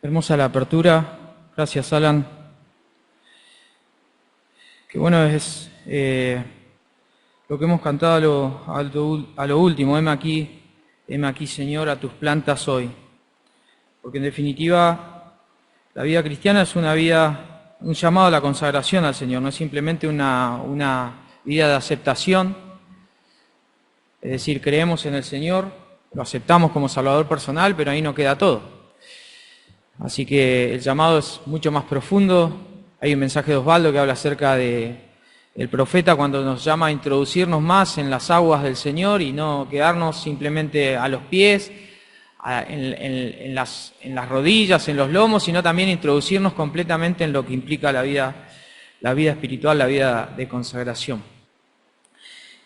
Hermosa la apertura, gracias Alan. Qué bueno es lo que hemos cantado a lo último, heme aquí Señor, a tus plantas hoy. Porque en definitiva la vida cristiana es un llamado a la consagración al Señor, no es simplemente una vida de aceptación, es decir, creemos en el Señor, lo aceptamos como Salvador personal, pero ahí no queda todo. Así que el llamado es mucho más profundo. Hay un mensaje de Osvaldo que habla acerca del profeta cuando nos llama a introducirnos más en las aguas del Señor y no quedarnos simplemente a los pies, en las rodillas, en los lomos, sino también introducirnos completamente en lo que implica la vida espiritual, la vida de consagración.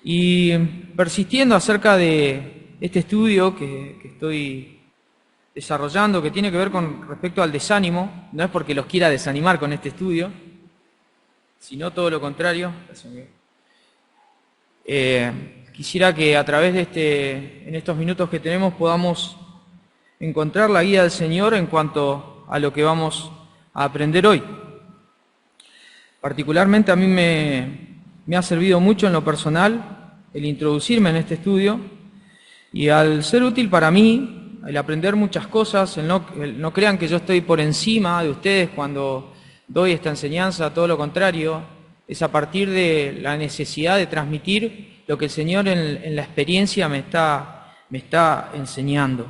Y persistiendo acerca de este estudio que estoy desarrollando, que tiene que ver con respecto al desánimo, no es porque los quiera desanimar con este estudio, sino todo lo contrario. Quisiera que a través de en estos minutos que tenemos podamos encontrar la guía del Señor en cuanto a lo que vamos a aprender hoy. Particularmente a mí me ha servido mucho en lo personal el introducirme en este estudio y al ser útil para mí, el aprender muchas cosas, no crean que yo estoy por encima de ustedes cuando doy esta enseñanza, todo lo contrario, es a partir de la necesidad de transmitir lo que el Señor en la experiencia me está enseñando.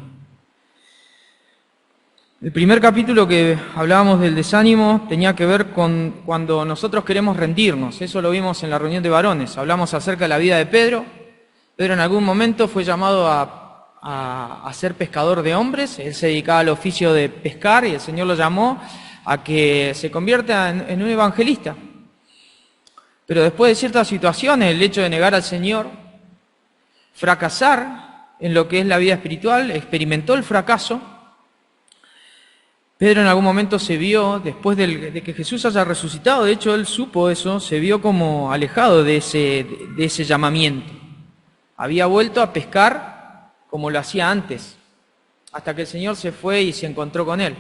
El primer capítulo que hablábamos del desánimo tenía que ver con cuando nosotros queremos rendirnos, eso lo vimos en la reunión de varones, hablamos acerca de la vida de Pedro. Pedro en algún momento fue llamado a ser pescador de hombres, él se dedicaba al oficio de pescar y el Señor lo llamó a que se convierta en un evangelista. Pero después de ciertas situaciones, el hecho de negar al Señor, fracasar en lo que es la vida espiritual, experimentó el fracaso. Pedro en algún momento se vio, después de que Jesús haya resucitado, de hecho él supo eso, se vio como alejado de ese llamamiento. Había vuelto a pescar como lo hacía antes, hasta que el Señor se fue y se encontró con él.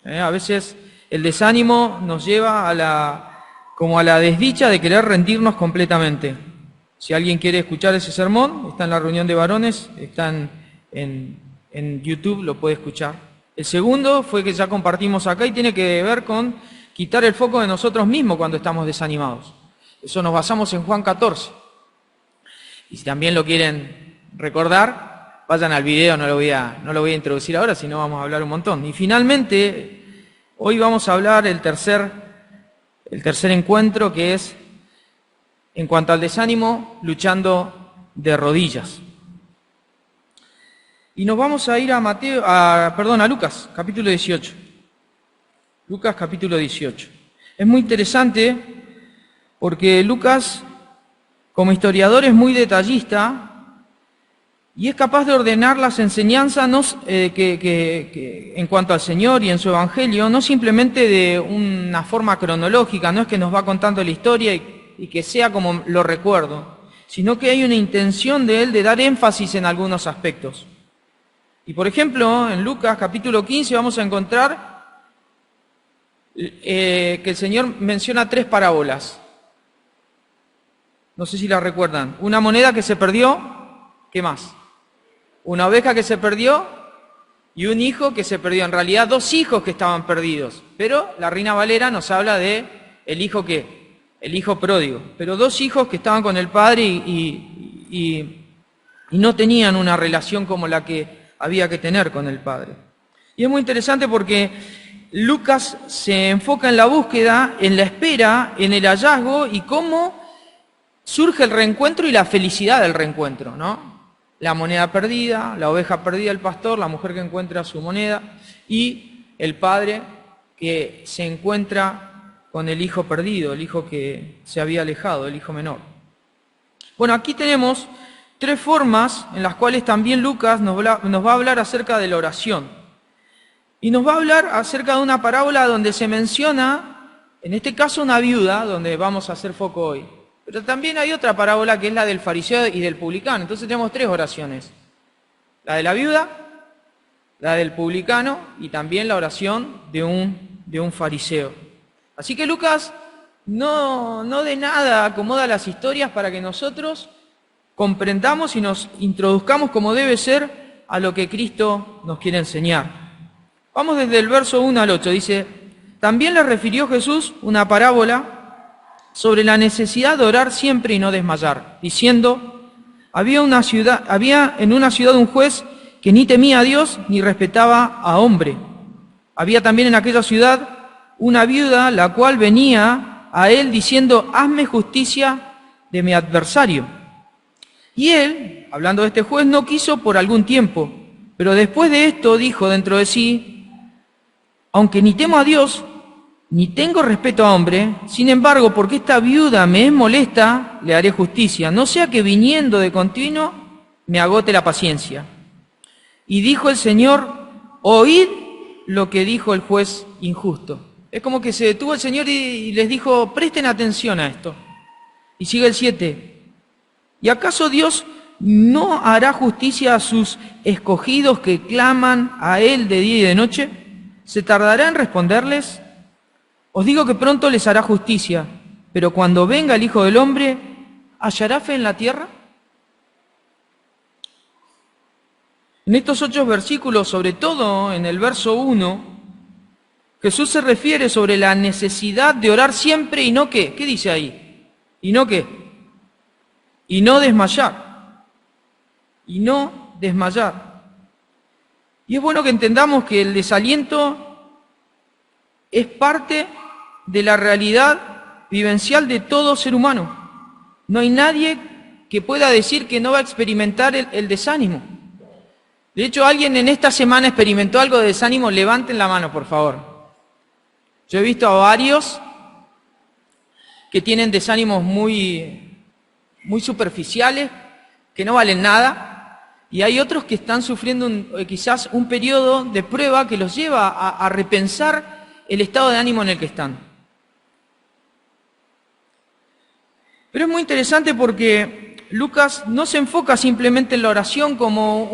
A veces el desánimo nos lleva a la desdicha de querer rendirnos completamente. Si alguien quiere escuchar ese sermón, está en la reunión de varones, está en YouTube, lo puede escuchar. El segundo fue que ya compartimos acá y tiene que ver con quitar el foco de nosotros mismos cuando estamos desanimados. Eso nos basamos en Juan 14. Y si también lo quieren recordar, vayan al video, no lo voy a introducir ahora, sino vamos a hablar un montón. Y finalmente, hoy vamos a hablar el tercer encuentro, que es, en cuanto al desánimo, luchando de rodillas. Y nos vamos a ir a Lucas, capítulo 18. Lucas, capítulo 18. Es muy interesante porque Lucas, como historiador, es muy detallista y es capaz de ordenar las enseñanzas que en cuanto al Señor y en su Evangelio, no simplemente de una forma cronológica, no es que nos va contando la historia y que sea como lo recuerdo, sino que hay una intención de él de dar énfasis en algunos aspectos. Y por ejemplo, en Lucas capítulo 15 vamos a encontrar que el Señor menciona 3 parábolas. No sé si las recuerdan. Una moneda que se perdió, ¿qué más? Una oveja que se perdió y un hijo que se perdió. En realidad 2 hijos que estaban perdidos. Pero la Reina Valera nos habla de el hijo pródigo. Pero 2 hijos que estaban con el padre y no tenían una relación como la que había que tener con el padre. Y es muy interesante porque Lucas se enfoca en la búsqueda, en la espera, en el hallazgo y cómo surge el reencuentro y la felicidad del reencuentro, ¿no? La moneda perdida, la oveja perdida, el pastor, la mujer que encuentra su moneda y el padre que se encuentra con el hijo perdido, el hijo que se había alejado, el hijo menor. Bueno, aquí tenemos 3 formas en las cuales también Lucas nos va a hablar acerca de la oración. Y nos va a hablar acerca de una parábola donde se menciona, en este caso una viuda, donde vamos a hacer foco hoy. Pero también hay otra parábola que es la del fariseo y del publicano. Entonces tenemos 3 oraciones. La de la viuda, la del publicano y también la oración de un fariseo. Así que Lucas no de nada acomoda las historias para que nosotros comprendamos y nos introduzcamos como debe ser a lo que Cristo nos quiere enseñar. Vamos desde el verso 1 al 8, dice: también le refirió Jesús una parábola sobre la necesidad de orar siempre y no desmayar, diciendo: había en una ciudad un juez que ni temía a Dios ni respetaba a hombre. Había también en aquella ciudad una viuda, la cual venía a él diciendo: hazme justicia de mi adversario. Y él, hablando de este juez, no quiso por algún tiempo, pero después de esto dijo dentro de sí: aunque ni temo a Dios, ni tengo respeto a hombre, sin embargo, porque esta viuda me es molesta, le haré justicia, no sea que viniendo de continuo me agote la paciencia. Y dijo el Señor: oíd lo que dijo el juez injusto. Es como que se detuvo el Señor y les dijo: presten atención a esto. Y sigue el 7. ¿Y acaso Dios no hará justicia a sus escogidos que claman a Él de día y de noche? ¿Se tardará en responderles? Os digo que pronto les hará justicia, pero cuando venga el Hijo del Hombre, ¿hallará fe en la tierra? En estos 8 versículos, sobre todo en el verso 1, Jesús se refiere sobre la necesidad de orar siempre y no ¿qué? ¿Qué dice ahí? ¿Y no qué? Y no desmayar. Y no desmayar. Y es bueno que entendamos que el desaliento es parte de la realidad vivencial de todo ser humano. No hay nadie que pueda decir que no va a experimentar el desánimo. De hecho, ¿alguien en esta semana experimentó algo de desánimo? Levanten la mano, por favor. Yo he visto a varios que tienen desánimos muy superficiales, que no valen nada, y hay otros que están sufriendo quizás un periodo de prueba que los lleva a repensar el estado de ánimo en el que están. Pero es muy interesante porque Lucas no se enfoca simplemente en la oración como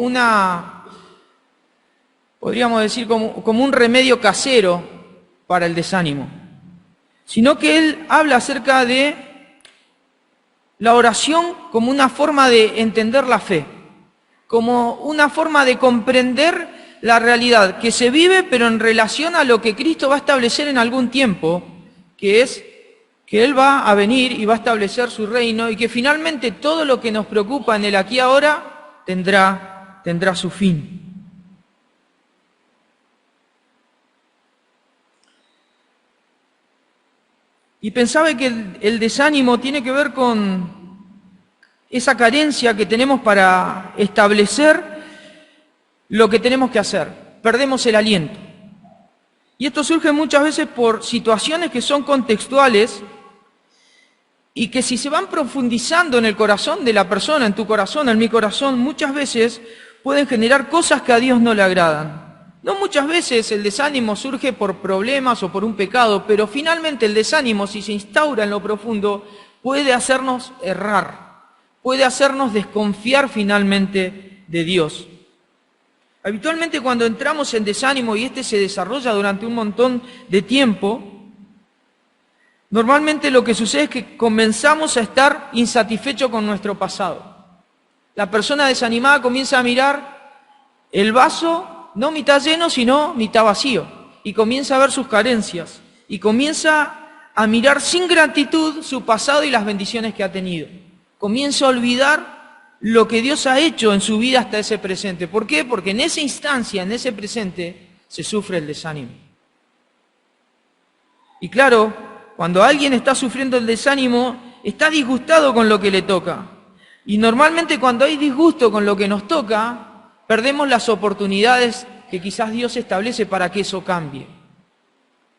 podríamos decir, como un remedio casero para el desánimo, sino que él habla acerca de la oración como una forma de entender la fe, como una forma de comprender la realidad que se vive, pero en relación a lo que Cristo va a establecer en algún tiempo, que es que Él va a venir y va a establecer su reino y que finalmente todo lo que nos preocupa en el aquí y ahora tendrá su fin. Y pensaba que el desánimo tiene que ver con esa carencia que tenemos para establecer lo que tenemos que hacer. Perdemos el aliento. Y esto surge muchas veces por situaciones que son contextuales y que si se van profundizando en el corazón de la persona, en tu corazón, en mi corazón, muchas veces pueden generar cosas que a Dios no le agradan. No muchas veces el desánimo surge por problemas o por un pecado, pero finalmente el desánimo, si se instaura en lo profundo, puede hacernos errar, puede hacernos desconfiar finalmente de Dios. Habitualmente cuando entramos en desánimo y este se desarrolla durante un montón de tiempo, normalmente lo que sucede es que comenzamos a estar insatisfechos con nuestro pasado. La persona desanimada comienza a mirar el vaso no mitad lleno, sino mitad vacío, y comienza a ver sus carencias, y comienza a mirar sin gratitud su pasado y las bendiciones que ha tenido. Comienza a olvidar lo que Dios ha hecho en su vida hasta ese presente. ¿Por qué? Porque en esa instancia, en ese presente, se sufre el desánimo. Y claro, cuando alguien está sufriendo el desánimo, está disgustado con lo que le toca. Y normalmente cuando hay disgusto con lo que nos toca, perdemos las oportunidades que quizás Dios establece para que eso cambie.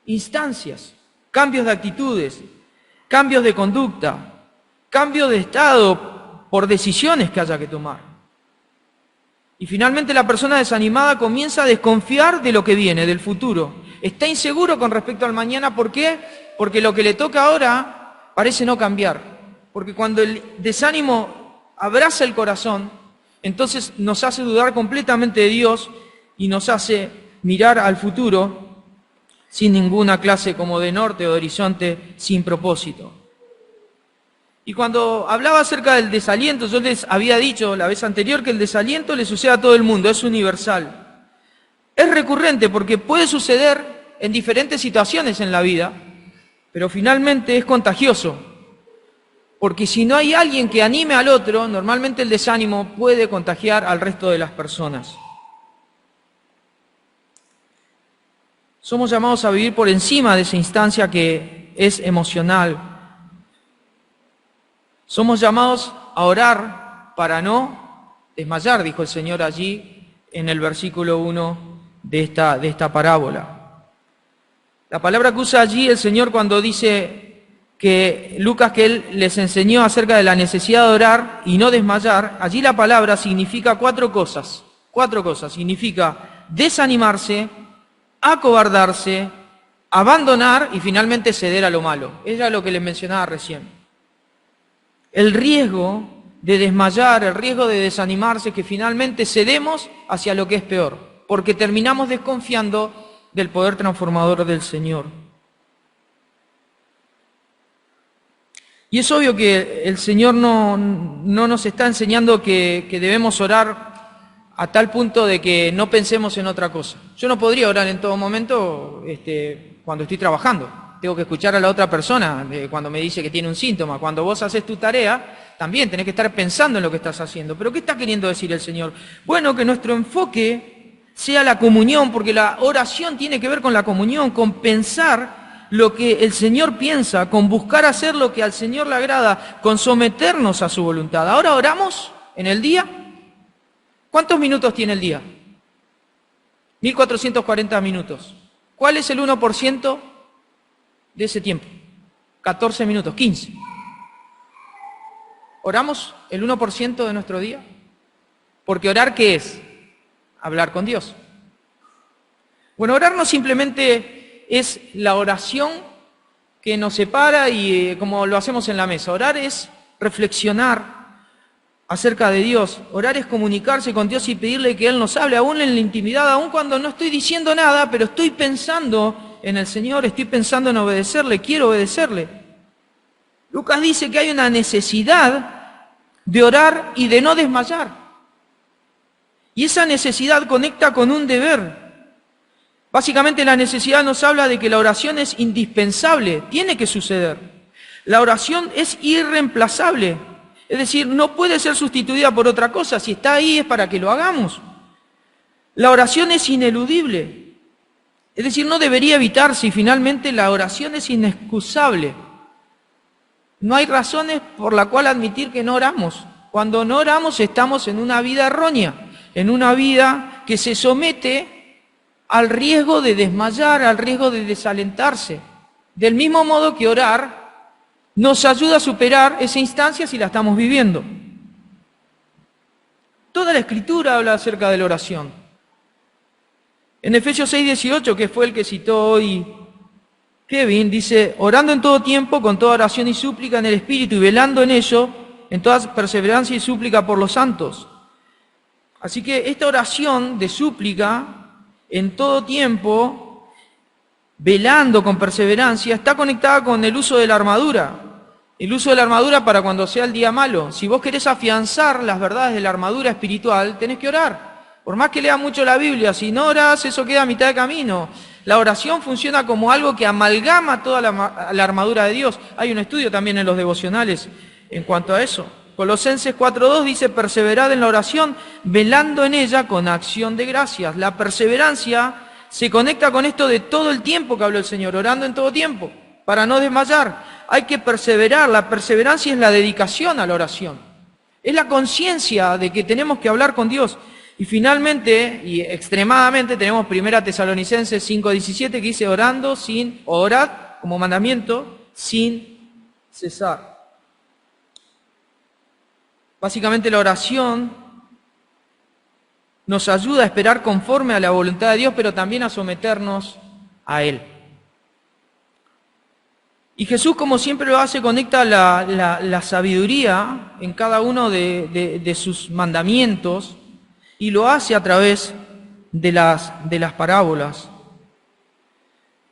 Instancias, cambios de actitudes, cambios de conducta, cambio de estado por decisiones que haya que tomar. Y finalmente la persona desanimada comienza a desconfiar de lo que viene, del futuro. Está inseguro con respecto al mañana. ¿Por qué? Porque lo que le toca ahora parece no cambiar. Porque cuando el desánimo abraza el corazón, entonces nos hace dudar completamente de Dios y nos hace mirar al futuro sin ninguna clase como de norte o de horizonte, sin propósito. Y cuando hablaba acerca del desaliento, yo les había dicho la vez anterior que el desaliento le sucede a todo el mundo, es universal. Es recurrente porque puede suceder en diferentes situaciones en la vida, pero finalmente es contagioso. Porque si no hay alguien que anime al otro, normalmente el desánimo puede contagiar al resto de las personas. Somos llamados a vivir por encima de esa instancia que es emocional. Somos llamados a orar para no desmayar, dijo el Señor allí en el versículo 1 de esta parábola. La palabra que usa allí el Señor cuando dice que Lucas, que Él les enseñó acerca de la necesidad de orar y no desmayar, allí la palabra significa cuatro cosas. Significa desanimarse, acobardarse, abandonar y finalmente ceder a lo malo. Era lo que les mencionaba recién. El riesgo de desmayar, el riesgo de desanimarse, que finalmente cedemos hacia lo que es peor, porque terminamos desconfiando del poder transformador del Señor. Y es obvio que el Señor no nos está enseñando que debemos orar a tal punto de que no pensemos en otra cosa. Yo no podría orar en todo momento cuando estoy trabajando. Tengo que escuchar a la otra persona cuando me dice que tiene un síntoma. Cuando vos haces tu tarea, también tenés que estar pensando en lo que estás haciendo. ¿Pero qué está queriendo decir el Señor? Bueno, que nuestro enfoque sea la comunión, porque la oración tiene que ver con la comunión, con pensar lo que el Señor piensa, con buscar hacer lo que al Señor le agrada, con someternos a su voluntad. Ahora oramos en el día. ¿Cuántos minutos tiene el día? 1440 minutos. ¿Cuál es el 1% de ese tiempo? 14 minutos, 15. ¿Oramos el 1% de nuestro día? Porque orar, ¿qué es? Hablar con Dios. Bueno, orar no simplemente es la oración que nos separa y como lo hacemos en la mesa. Orar es reflexionar acerca de Dios. Orar es comunicarse con Dios y pedirle que Él nos hable, aún en la intimidad, aún cuando no estoy diciendo nada, pero estoy pensando en el Señor, estoy pensando en obedecerle, quiero obedecerle. Lucas dice que hay una necesidad de orar y de no desmayar. Y esa necesidad conecta con un deber. Básicamente la necesidad nos habla de que la oración es indispensable, tiene que suceder. La oración es irreemplazable, es decir, no puede ser sustituida por otra cosa. Si está ahí es para que lo hagamos. La oración es ineludible. Es decir, no debería evitarse y finalmente la oración es inexcusable. No hay razones por la cual admitir que no oramos. Cuando no oramos estamos en una vida errónea, en una vida que se somete al riesgo de desmayar, al riesgo de desalentarse. Del mismo modo que orar nos ayuda a superar esa instancia si la estamos viviendo. Toda la Escritura habla acerca de la oración. En Efesios 6:18, que fue el que citó hoy Kevin, dice: orando en todo tiempo, con toda oración y súplica en el Espíritu, y velando en ello, en toda perseverancia y súplica por los santos. Así que esta oración de súplica, en todo tiempo, velando con perseverancia, está conectada con el uso de la armadura. El uso de la armadura para cuando sea el día malo. Si vos querés afianzar las verdades de la armadura espiritual, tenés que orar. Por más que leas mucho la Biblia, si no orás, eso queda a mitad de camino. La oración funciona como algo que amalgama toda la armadura de Dios. Hay un estudio también en los devocionales en cuanto a eso. Colosenses 4:2 dice: perseverad en la oración, velando en ella con acción de gracias. La perseverancia se conecta con esto de todo el tiempo que habló el Señor, orando en todo tiempo, para no desmayar. Hay que perseverar. La perseverancia es la dedicación a la oración. Es la conciencia de que tenemos que hablar con Dios. Y finalmente, y extremadamente, tenemos 1 Tesalonicenses 5:17 que dice: orad como mandamiento, sin cesar. Básicamente la oración nos ayuda a esperar conforme a la voluntad de Dios, pero también a someternos a Él. Y Jesús, como siempre lo hace, conecta la sabiduría en cada uno de sus mandamientos, y lo hace a través de las parábolas.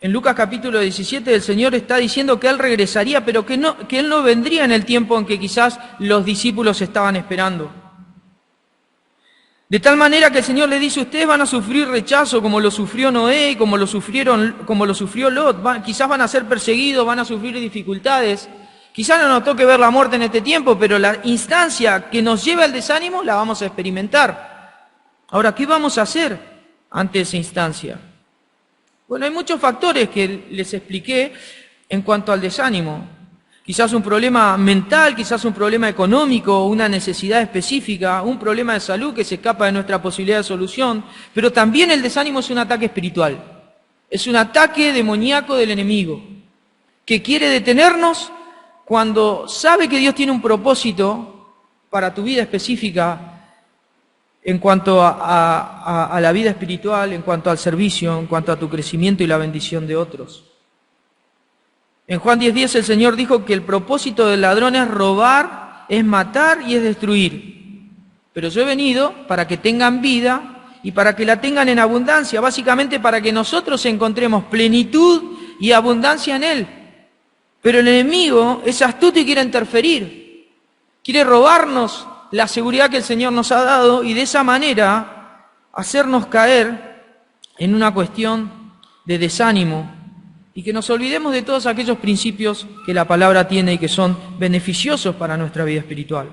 En Lucas capítulo 17 el Señor está diciendo que Él regresaría, pero que Él no vendría en el tiempo en que quizás los discípulos estaban esperando. De tal manera que el Señor le dice, ustedes van a sufrir rechazo como lo sufrió Noé y como lo sufrió Lot. Quizás van a ser perseguidos, van a sufrir dificultades. Quizás no nos toque ver la muerte en este tiempo, pero la instancia que nos lleva al desánimo la vamos a experimentar. Ahora, ¿qué vamos a hacer ante esa instancia? Bueno, hay muchos factores que les expliqué en cuanto al desánimo. Quizás un problema mental, quizás un problema económico, una necesidad específica, un problema de salud que se escapa de nuestra posibilidad de solución, pero también el desánimo es un ataque espiritual. Es un ataque demoníaco del enemigo, que quiere detenernos cuando sabe que Dios tiene un propósito para tu vida específica, en cuanto a la vida espiritual, en cuanto al servicio, en cuanto a tu crecimiento y la bendición de otros. En Juan 10:10 el Señor dijo que el propósito del ladrón es robar, es matar y es destruir. Pero yo he venido para que tengan vida y para que la tengan en abundancia, básicamente para que nosotros encontremos plenitud y abundancia en Él. Pero el enemigo es astuto y quiere interferir, quiere robarnos la seguridad que el Señor nos ha dado y de esa manera hacernos caer en una cuestión de desánimo y que nos olvidemos de todos aquellos principios que la palabra tiene y que son beneficiosos para nuestra vida espiritual.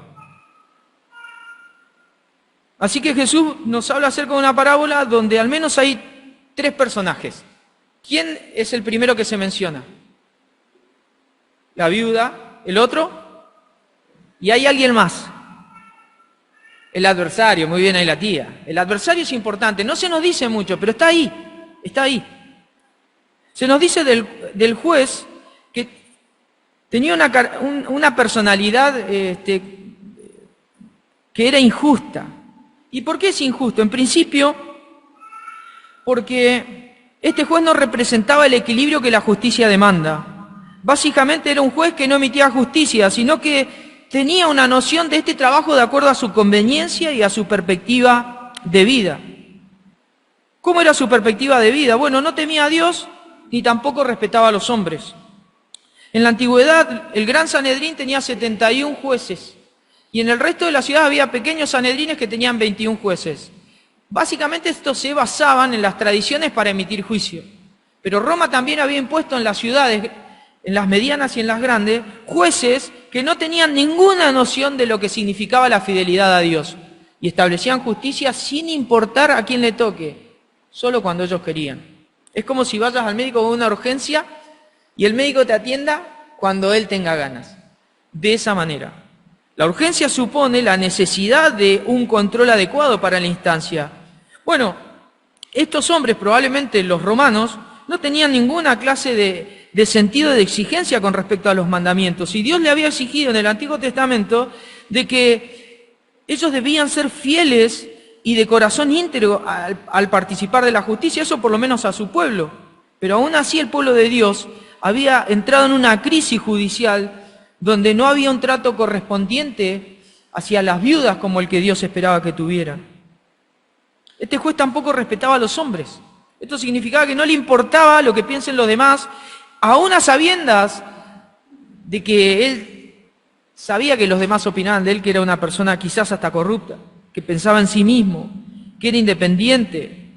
Así que Jesús nos habla acerca de una parábola donde al menos hay 3 personajes. ¿Quién es el primero que se menciona? La viuda, el otro, y hay alguien más. El adversario, muy bien ahí la tía. El adversario es importante, no se nos dice mucho, pero está ahí, está ahí. Se nos dice del juez que tenía una personalidad que era injusta. ¿Y por qué es injusto? En principio, porque este juez no representaba el equilibrio que la justicia demanda. Básicamente era un juez que no emitía justicia, sino que tenía una noción de este trabajo de acuerdo a su conveniencia y a su perspectiva de vida. ¿Cómo era su perspectiva de vida? Bueno, no temía a Dios ni tampoco respetaba a los hombres. En la antigüedad, el Gran Sanedrín tenía 71 jueces y en el resto de la ciudad había pequeños sanedrines que tenían 21 jueces. Básicamente estos se basaban en las tradiciones para emitir juicio. Pero Roma también había impuesto en las ciudades, en las medianas y en las grandes, jueces que no tenían ninguna noción de lo que significaba la fidelidad a Dios y establecían justicia sin importar a quién le toque, solo cuando ellos querían. Es como si vayas al médico con una urgencia y el médico te atienda cuando él tenga ganas. De esa manera. La urgencia supone la necesidad de un control adecuado para la instancia. Bueno, estos hombres, probablemente los romanos, no tenían ninguna clase de sentido de exigencia con respecto a los mandamientos. Y Dios le había exigido en el Antiguo Testamento de que ellos debían ser fieles y de corazón íntegro al participar de la justicia, eso por lo menos a su pueblo. Pero aún así el pueblo de Dios había entrado en una crisis judicial donde no había un trato correspondiente hacia las viudas como el que Dios esperaba que tuvieran. Este juez tampoco respetaba a los hombres. Esto significaba que no le importaba lo que piensen los demás, aún a sabiendas de que él sabía que los demás opinaban de él, que era una persona quizás hasta corrupta, que pensaba en sí mismo, que era independiente,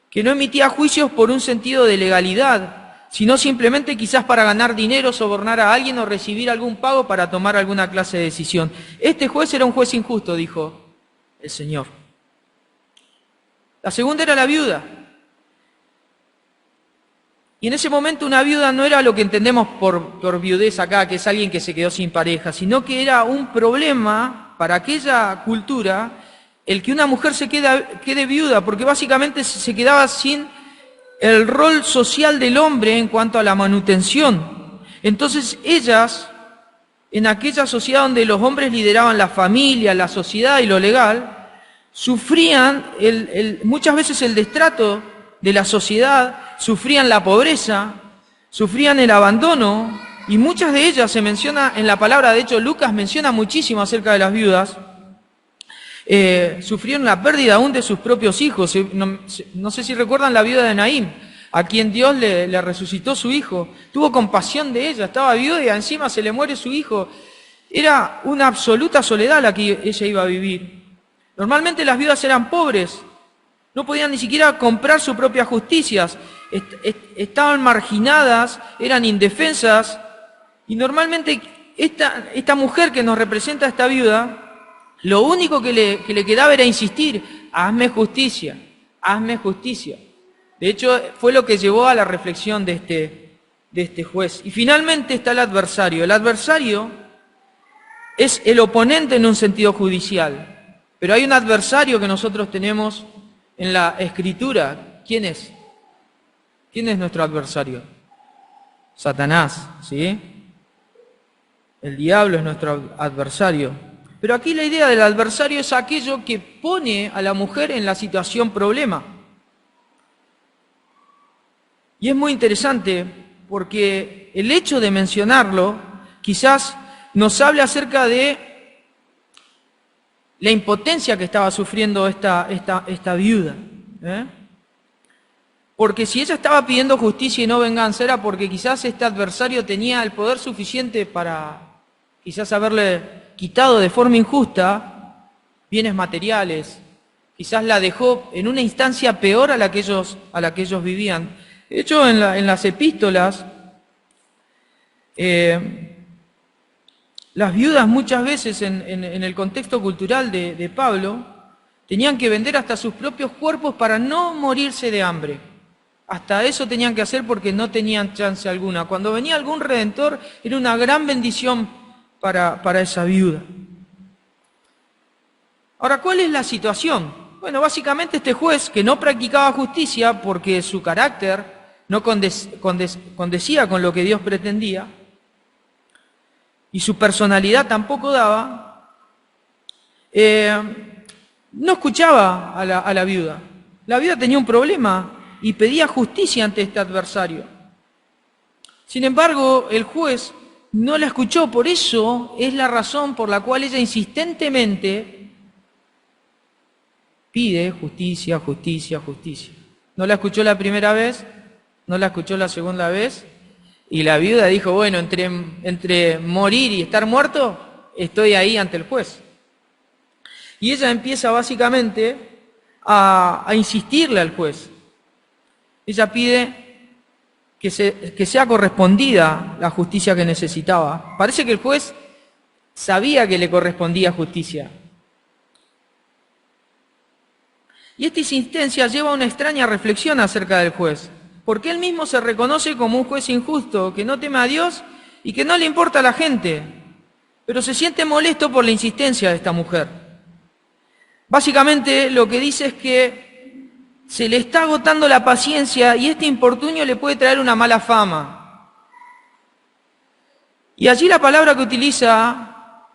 que no emitía juicios por un sentido de legalidad, sino simplemente quizás para ganar dinero, sobornar a alguien o recibir algún pago para tomar alguna clase de decisión. Este juez era un juez injusto, dijo el Señor. La segunda era la viuda. Y en ese momento una viuda no era lo que entendemos por viudez acá, que es alguien que se quedó sin pareja, sino que era un problema para aquella cultura el que una mujer se quede viuda, porque básicamente se quedaba sin el rol social del hombre en cuanto a la manutención. Entonces ellas, en aquella sociedad donde los hombres lideraban la familia, la sociedad y lo legal, sufrían muchas veces el destrato de la sociedad, sufrían la pobreza, sufrían el abandono, y muchas de ellas se menciona en la palabra, de hecho Lucas menciona muchísimo acerca de las viudas. sufrieron la pérdida aún de sus propios hijos. No sé si recuerdan la viuda de Naín, a quien Dios le resucitó su hijo. Tuvo compasión de ella, estaba viuda y encima se le muere su hijo. Era una absoluta soledad la que ella iba a vivir. Normalmente las viudas eran pobres, no podían ni siquiera comprar sus propias justicias, estaban marginadas, eran indefensas, y normalmente esta mujer que nos representa, esta viuda, lo único que le quedaba era insistir: hazme justicia, hazme justicia. De hecho, fue lo que llevó a la reflexión de este juez. Y finalmente está el adversario. El adversario es el oponente en un sentido judicial, pero hay un adversario que nosotros tenemos en la Escritura. ¿Quién es? ¿Quién es nuestro adversario? Satanás, ¿sí? El diablo es nuestro adversario. Pero aquí la idea del adversario es aquello que pone a la mujer en la situación problema. Y es muy interesante porque el hecho de mencionarlo quizás nos habla acerca de la impotencia que estaba sufriendo esta viuda. Porque si ella estaba pidiendo justicia y no venganza, era porque quizás este adversario tenía el poder suficiente para quizás haberle quitado de forma injusta bienes materiales. Quizás la dejó en una instancia peor a la que ellos vivían. De hecho, en las epístolas, las viudas muchas veces en el contexto cultural de Pablo tenían que vender hasta sus propios cuerpos para no morirse de hambre. Hasta eso tenían que hacer porque no tenían chance alguna. Cuando venía algún redentor era una gran bendición para esa viuda. Ahora, ¿cuál es la situación? Bueno, básicamente este juez que no practicaba justicia porque su carácter no condecía con lo que Dios pretendía, y su personalidad tampoco daba, no escuchaba a la viuda. La viuda tenía un problema y pedía justicia ante este adversario. Sin embargo, el juez no la escuchó, por eso es la razón por la cual ella insistentemente pide justicia, justicia, justicia. No la escuchó la primera vez, no la escuchó la segunda vez, y la viuda dijo: bueno, entre morir y estar muerto, estoy ahí ante el juez. Y ella empieza básicamente a insistirle al juez. Ella pide que sea correspondida la justicia que necesitaba. Parece que el juez sabía que le correspondía justicia. Y esta insistencia lleva a una extraña reflexión acerca del juez, porque él mismo se reconoce como un juez injusto, que no teme a Dios y que no le importa a la gente, pero se siente molesto por la insistencia de esta mujer. Básicamente lo que dice es que se le está agotando la paciencia y este importunio le puede traer una mala fama. Y allí la palabra que utiliza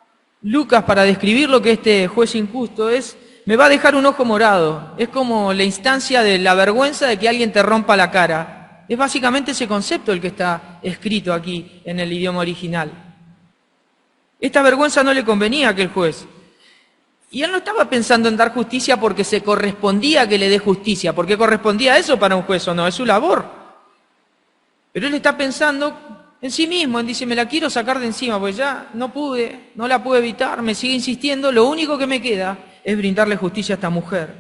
Lucas para describir lo que este juez injusto es: me va a dejar un ojo morado. Es como la instancia de la vergüenza de que alguien te rompa la cara. Es básicamente ese concepto el que está escrito aquí en el idioma original. Esta vergüenza no le convenía a aquel juez. Y él no estaba pensando en dar justicia porque se correspondía que le dé justicia, porque correspondía eso para un juez o no, es su labor. Pero él está pensando en sí mismo, dice: me la quiero sacar de encima, pues ya no la pude evitar, me sigue insistiendo, lo único que me queda es brindarle justicia a esta mujer.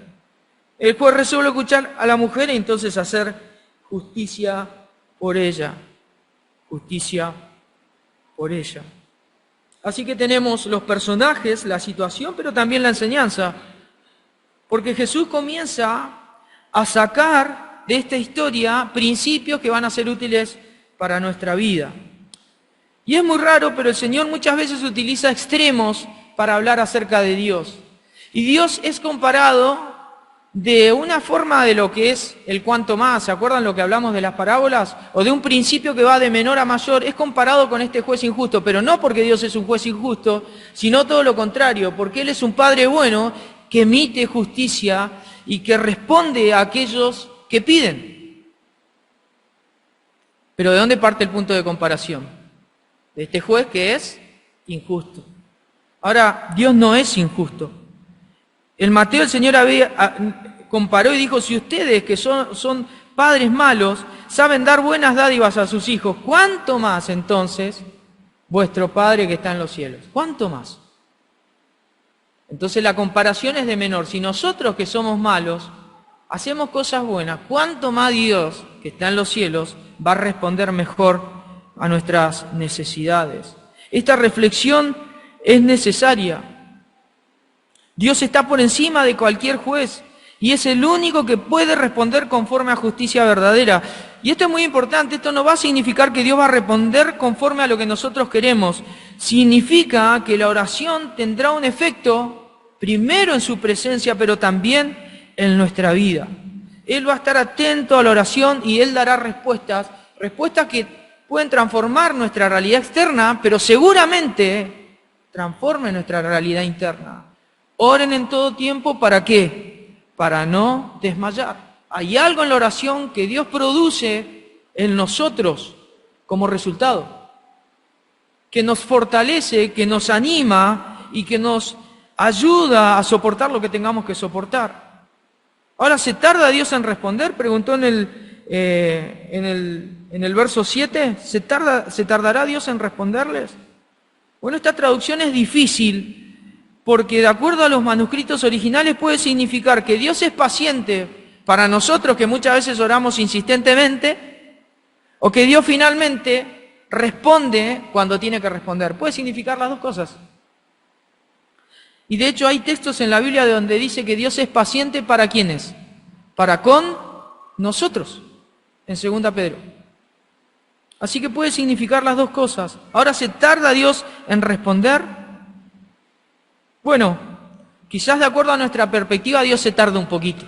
El juez resuelve escuchar a la mujer y entonces hacer justicia por ella. Justicia por ella. Así que tenemos los personajes, la situación, pero también la enseñanza. Porque Jesús comienza a sacar de esta historia principios que van a ser útiles para nuestra vida. Y es muy raro, pero el Señor muchas veces utiliza extremos para hablar acerca de Dios. Y Dios es comparado de una forma de lo que es el cuanto más. ¿Se acuerdan lo que hablamos de las parábolas? O de un principio que va de menor a mayor. Es comparado con este juez injusto, pero no porque Dios es un juez injusto, sino todo lo contrario, porque Él es un Padre bueno que emite justicia y que responde a aquellos que piden. Pero ¿de dónde parte el punto de comparación? De este juez que es injusto. Ahora, Dios no es injusto. En Mateo el Señor comparó y dijo, si ustedes que son padres malos saben dar buenas dádivas a sus hijos, ¿cuánto más entonces vuestro Padre que está en los cielos? ¿Cuánto más? Entonces la comparación es de menor. Si nosotros que somos malos hacemos cosas buenas, ¿cuánto más Dios que está en los cielos va a responder mejor a nuestras necesidades? Esta reflexión es necesaria. Dios está por encima de cualquier juez y es el único que puede responder conforme a justicia verdadera. Y esto es muy importante, esto no va a significar que Dios va a responder conforme a lo que nosotros queremos. Significa que la oración tendrá un efecto primero en su presencia, pero también en nuestra vida. Él va a estar atento a la oración y Él dará respuestas que pueden transformar nuestra realidad externa, pero seguramente transformen nuestra realidad interna. Oren en todo tiempo, ¿para qué? Para no desmayar. Hay algo en la oración que Dios produce en nosotros como resultado, que nos fortalece, que nos anima y que nos ayuda a soportar lo que tengamos que soportar. Ahora, ¿se tarda Dios en responder? Preguntó en el verso 7, ¿se tardará Dios en responderles? Bueno, esta traducción es difícil, porque de acuerdo a los manuscritos originales puede significar que Dios es paciente para nosotros, que muchas veces oramos insistentemente, o que Dios finalmente responde cuando tiene que responder. Puede significar las dos cosas. Y de hecho hay textos en la Biblia donde dice que Dios es paciente ¿para quiénes? Para con nosotros, en 2 Pedro. Así que puede significar las dos cosas. Ahora, ¿se tarda Dios en responder? Bueno, quizás de acuerdo a nuestra perspectiva Dios se tarda un poquito.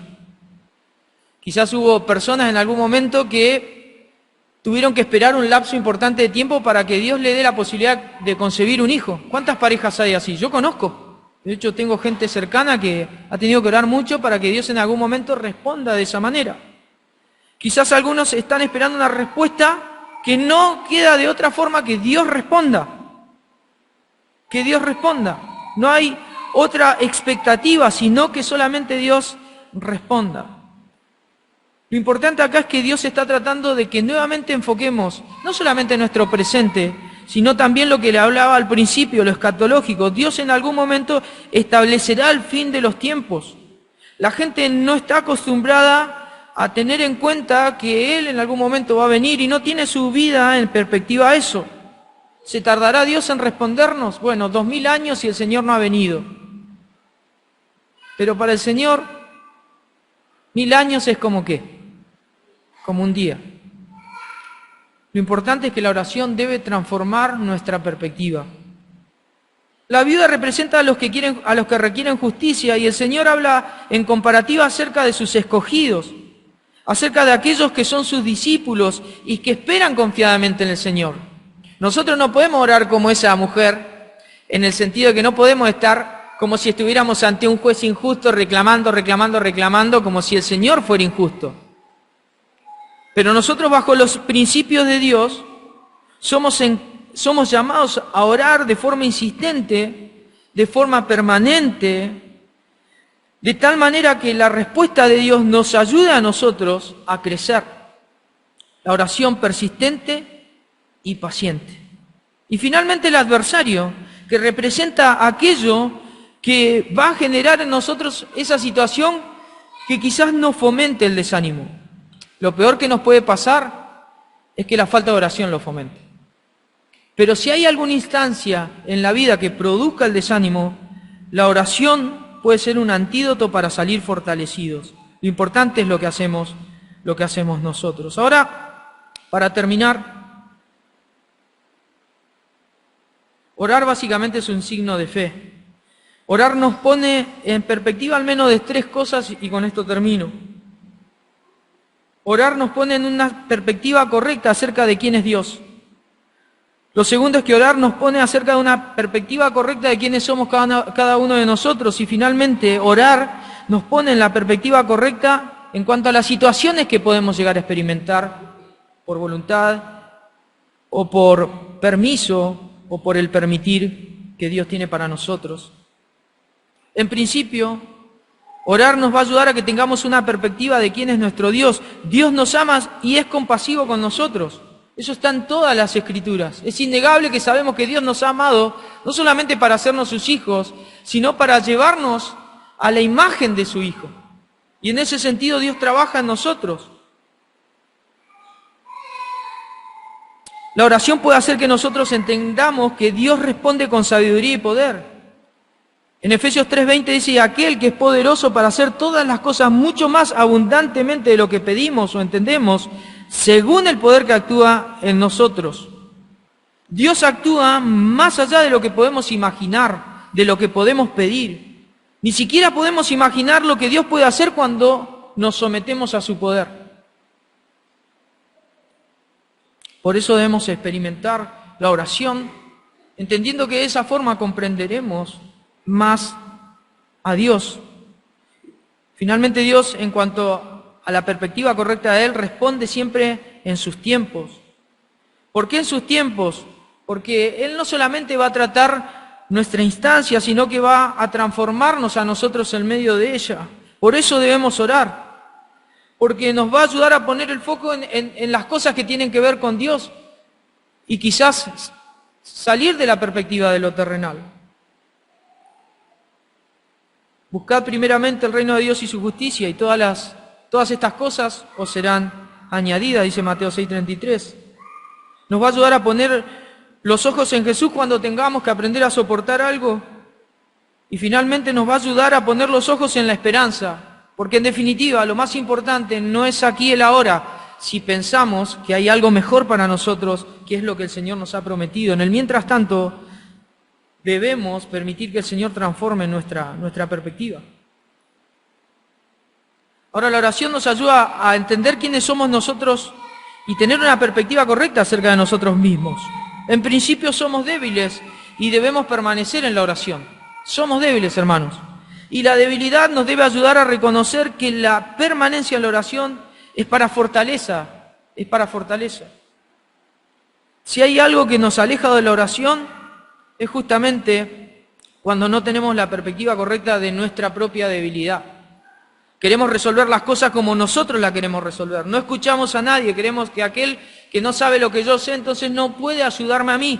Quizás hubo personas en algún momento que tuvieron que esperar un lapso importante de tiempo para que Dios le dé la posibilidad de concebir un hijo. ¿Cuántas parejas hay así? Yo conozco. De hecho, tengo gente cercana que ha tenido que orar mucho para que Dios en algún momento responda de esa manera. Quizás algunos están esperando una respuesta que no queda de otra forma que Dios responda. Que Dios responda. No hay otra expectativa, sino que solamente Dios responda. Lo importante acá es que Dios está tratando de que nuevamente enfoquemos no solamente nuestro presente, sino también lo que le hablaba al principio, lo escatológico. Dios en algún momento establecerá el fin de los tiempos. La gente no está acostumbrada a tener en cuenta que Él en algún momento va a venir y no tiene su vida en perspectiva a eso. ¿Se tardará Dios en respondernos? Bueno, 2000 años y el Señor no ha venido. Pero para el Señor, 1000 años es como ¿qué? Como un día. Lo importante es que la oración debe transformar nuestra perspectiva. La viuda representa a los que requieren justicia, y el Señor habla en comparativa acerca de sus escogidos, acerca de aquellos que son sus discípulos y que esperan confiadamente en el Señor. Nosotros no podemos orar como esa mujer, en el sentido de que no podemos estar como si estuviéramos ante un juez injusto, reclamando, como si el Señor fuera injusto. Pero nosotros, bajo los principios de Dios, somos llamados a orar de forma insistente, de forma permanente, de tal manera que la respuesta de Dios nos ayude a nosotros a crecer. La oración persistente y paciente. Y finalmente el adversario, que representa aquello que va a generar en nosotros esa situación que quizás nos fomente el desánimo. Lo peor que nos puede pasar es que la falta de oración lo fomente. Pero si hay alguna instancia en la vida que produzca el desánimo, la oración puede ser un antídoto para salir fortalecidos. Lo importante es lo que hacemos nosotros. Ahora, para terminar, orar básicamente es un signo de fe. Orar nos pone en perspectiva al menos de 3 cosas y con esto termino. Orar nos pone en una perspectiva correcta acerca de quién es Dios. Lo segundo es que orar nos pone acerca de una perspectiva correcta de quiénes somos cada uno de nosotros. Y finalmente, orar nos pone en la perspectiva correcta en cuanto a las situaciones que podemos llegar a experimentar por voluntad o por permiso o por el permitir que Dios tiene para nosotros. En principio, Orar nos va a ayudar a que tengamos una perspectiva de quién es nuestro Dios. Dios nos ama y es compasivo con nosotros. Eso está en todas las Escrituras. Es innegable que sabemos que Dios nos ha amado, no solamente para hacernos sus hijos, sino para llevarnos a la imagen de su Hijo. Y en ese sentido Dios trabaja en nosotros. La oración puede hacer que nosotros entendamos que Dios responde con sabiduría y poder. En Efesios 3:20 dice, aquel que es poderoso para hacer todas las cosas mucho más abundantemente de lo que pedimos o entendemos, según el poder que actúa en nosotros. Dios actúa más allá de lo que podemos imaginar, de lo que podemos pedir. Ni siquiera podemos imaginar lo que Dios puede hacer cuando nos sometemos a su poder. Por eso debemos experimentar la oración, entendiendo que de esa forma comprenderemos más a Dios. Finalmente Dios, en cuanto a la perspectiva correcta de Él, responde siempre en sus tiempos. ¿Por qué en sus tiempos? Porque Él no solamente va a tratar nuestra instancia, sino que va a transformarnos a nosotros en medio de ella. Por eso debemos orar, porque nos va a ayudar a poner el foco en las cosas que tienen que ver con Dios y quizás salir de la perspectiva de lo terrenal. Buscad primeramente el reino de Dios y su justicia, y todas estas cosas os serán añadidas, dice Mateo 6:33. Nos va a ayudar a poner los ojos en Jesús cuando tengamos que aprender a soportar algo. Y finalmente nos va a ayudar a poner los ojos en la esperanza, porque en definitiva lo más importante no es aquí el ahora, si pensamos que hay algo mejor para nosotros, que es lo que el Señor nos ha prometido. En el mientras tanto, debemos permitir que el Señor transforme nuestra perspectiva. Ahora, la oración nos ayuda a entender quiénes somos nosotros y tener una perspectiva correcta acerca de nosotros mismos. En principio somos débiles y debemos permanecer en la oración. Somos débiles, hermanos. Y la debilidad nos debe ayudar a reconocer que la permanencia en la oración es para fortaleza, es para fortaleza. Si hay algo que nos aleja de la oración, es justamente cuando no tenemos la perspectiva correcta de nuestra propia debilidad. Queremos resolver las cosas como nosotros las queremos resolver. No escuchamos a nadie, queremos que aquel que no sabe lo que yo sé, entonces no puede ayudarme a mí.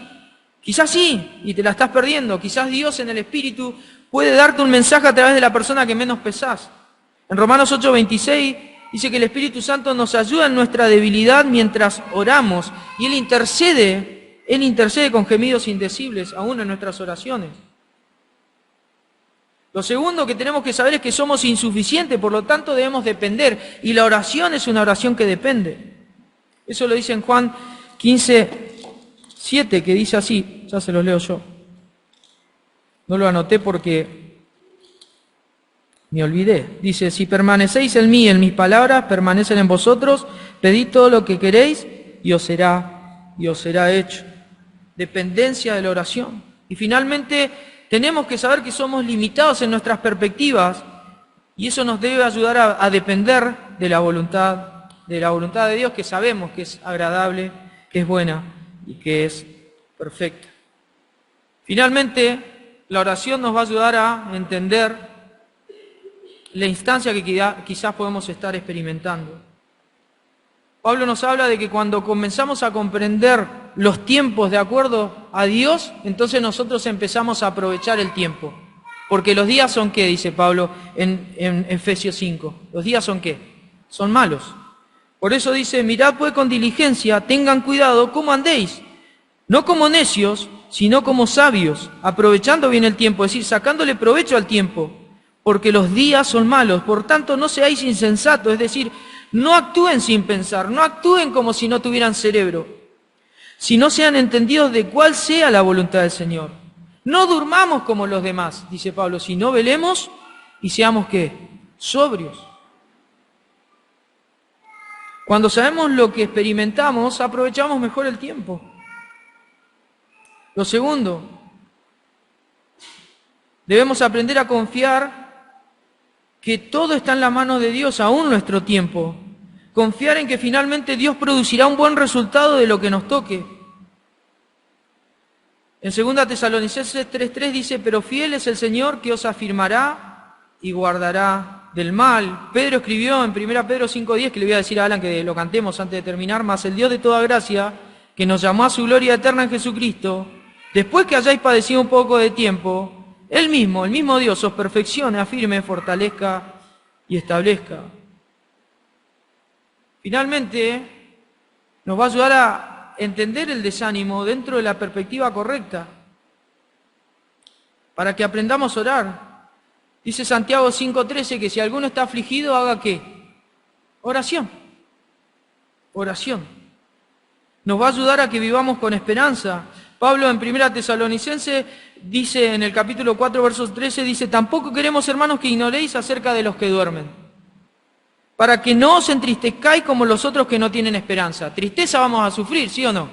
Quizás sí, y te la estás perdiendo. Quizás Dios en el Espíritu puede darte un mensaje a través de la persona que menos pesás. En Romanos 8:26 dice que el Espíritu Santo nos ayuda en nuestra debilidad mientras oramos, y Él intercede con gemidos indecibles, aún en nuestras oraciones. Lo segundo que tenemos que saber es que somos insuficientes, por lo tanto debemos depender, y la oración es una oración que depende. Eso lo dice en Juan 15:7, que dice así, ya se los leo yo. No lo anoté porque me olvidé. Dice, si permanecéis en mí, en mis palabras, permanecen en vosotros, pedid todo lo que queréis y os será hecho. Dependencia de la oración. Y finalmente tenemos que saber que somos limitados en nuestras perspectivas y eso nos debe ayudar a depender de la voluntad de Dios, que sabemos que es agradable, que es buena y que es perfecta. Finalmente, la oración nos va a ayudar a entender la instancia que quizás podemos estar experimentando. Pablo nos habla de que cuando comenzamos a comprender los tiempos de acuerdo a Dios, entonces nosotros empezamos a aprovechar el tiempo. Porque los días son ¿qué? Dice Pablo en Efesios 5. ¿Los días son qué? Son malos. Por eso dice, mirad pues con diligencia, tengan cuidado cómo andéis, no como necios, sino como sabios, aprovechando bien el tiempo, es decir, sacándole provecho al tiempo, porque los días son malos. Por tanto, no seáis insensatos, es decir, no actúen sin pensar, no actúen como si no tuvieran cerebro, sino sean entendidos de cuál sea la voluntad del Señor. No durmamos como los demás, dice Pablo, sino velemos y seamos ¿qué? Sobrios. Cuando sabemos lo que experimentamos, aprovechamos mejor el tiempo. Lo segundo, debemos aprender a confiar que todo está en la mano de Dios, aún nuestro tiempo. Confiar en que finalmente Dios producirá un buen resultado de lo que nos toque. En 2 Tesalonicenses 3:3 dice, pero fiel es el Señor que os afirmará y guardará del mal. Pedro escribió en 1 Pedro 5:10, que le voy a decir a Alan que lo cantemos antes de terminar, mas el Dios de toda gracia, que nos llamó a su gloria eterna en Jesucristo, después que hayáis padecido un poco de tiempo, Él mismo, el mismo Dios, os perfeccione, afirme, fortalezca y establezca. Finalmente, nos va a ayudar a entender el desánimo dentro de la perspectiva correcta, para que aprendamos a orar. Dice Santiago 5:13 que si alguno está afligido, haga ¿qué? Oración. Oración. Nos va a ayudar a que vivamos con esperanza. Pablo en 1 Tesalonicenses dice en el capítulo 4, versos 13, dice, tampoco queremos, hermanos, que ignoréis acerca de los que duermen, para que no os entristezcáis como los otros que no tienen esperanza. Tristeza vamos a sufrir, ¿sí o no?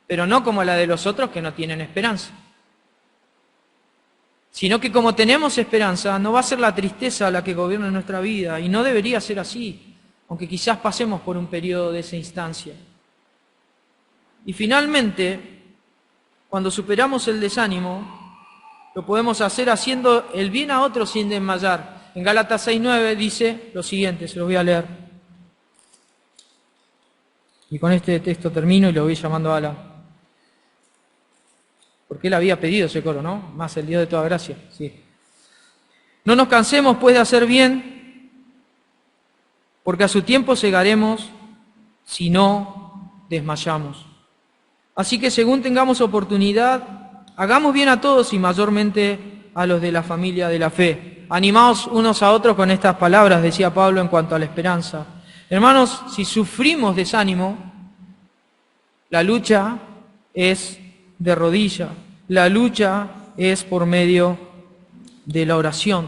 Pero no como la de los otros que no tienen esperanza. Sino que como tenemos esperanza, no va a ser la tristeza la que gobierne nuestra vida, y no debería ser así, aunque quizás pasemos por un periodo de esa instancia. Y finalmente, cuando superamos el desánimo, lo podemos hacer haciendo el bien a otros sin desmayar. En Gálatas 6:9 dice lo siguiente, se lo voy a leer. Y con este texto termino y lo voy llamando a Alan. Porque él había pedido ese coro, ¿no? Más el Dios de toda gracia, sí. No nos cansemos pues de hacer bien, porque a su tiempo segaremos si no desmayamos. Así que según tengamos oportunidad, hagamos bien a todos y mayormente a los de la familia de la fe. Animaos unos a otros con estas palabras, decía Pablo en cuanto a la esperanza. Hermanos, si sufrimos desánimo, la lucha es de rodilla. La lucha es por medio de la oración.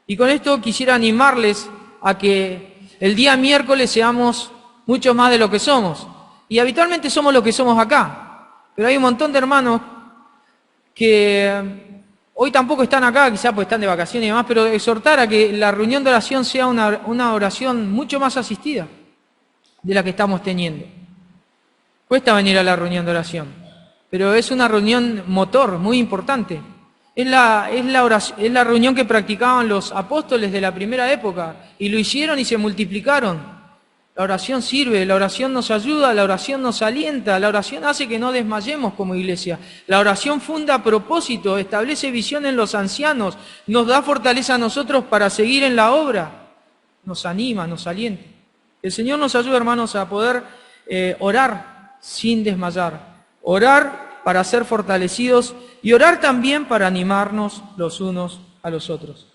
Y con esto quisiera animarles a que el día miércoles seamos mucho más de lo que somos. Y habitualmente somos lo que somos acá. Pero hay un montón de hermanos que hoy tampoco están acá, quizás pues están de vacaciones y demás, pero exhortar a que la reunión de oración sea una oración mucho más asistida de la que estamos teniendo. Cuesta venir a la reunión de oración, pero es una reunión motor muy importante. Es la reunión que practicaban los apóstoles de la primera época, y lo hicieron y se multiplicaron. La oración sirve, la oración nos ayuda, la oración nos alienta, la oración hace que no desmayemos como iglesia. La oración funda propósito, establece visión en los ancianos, nos da fortaleza a nosotros para seguir en la obra, nos anima, nos alienta. El Señor nos ayuda, hermanos, a poder orar sin desmayar, orar para ser fortalecidos y orar también para animarnos los unos a los otros.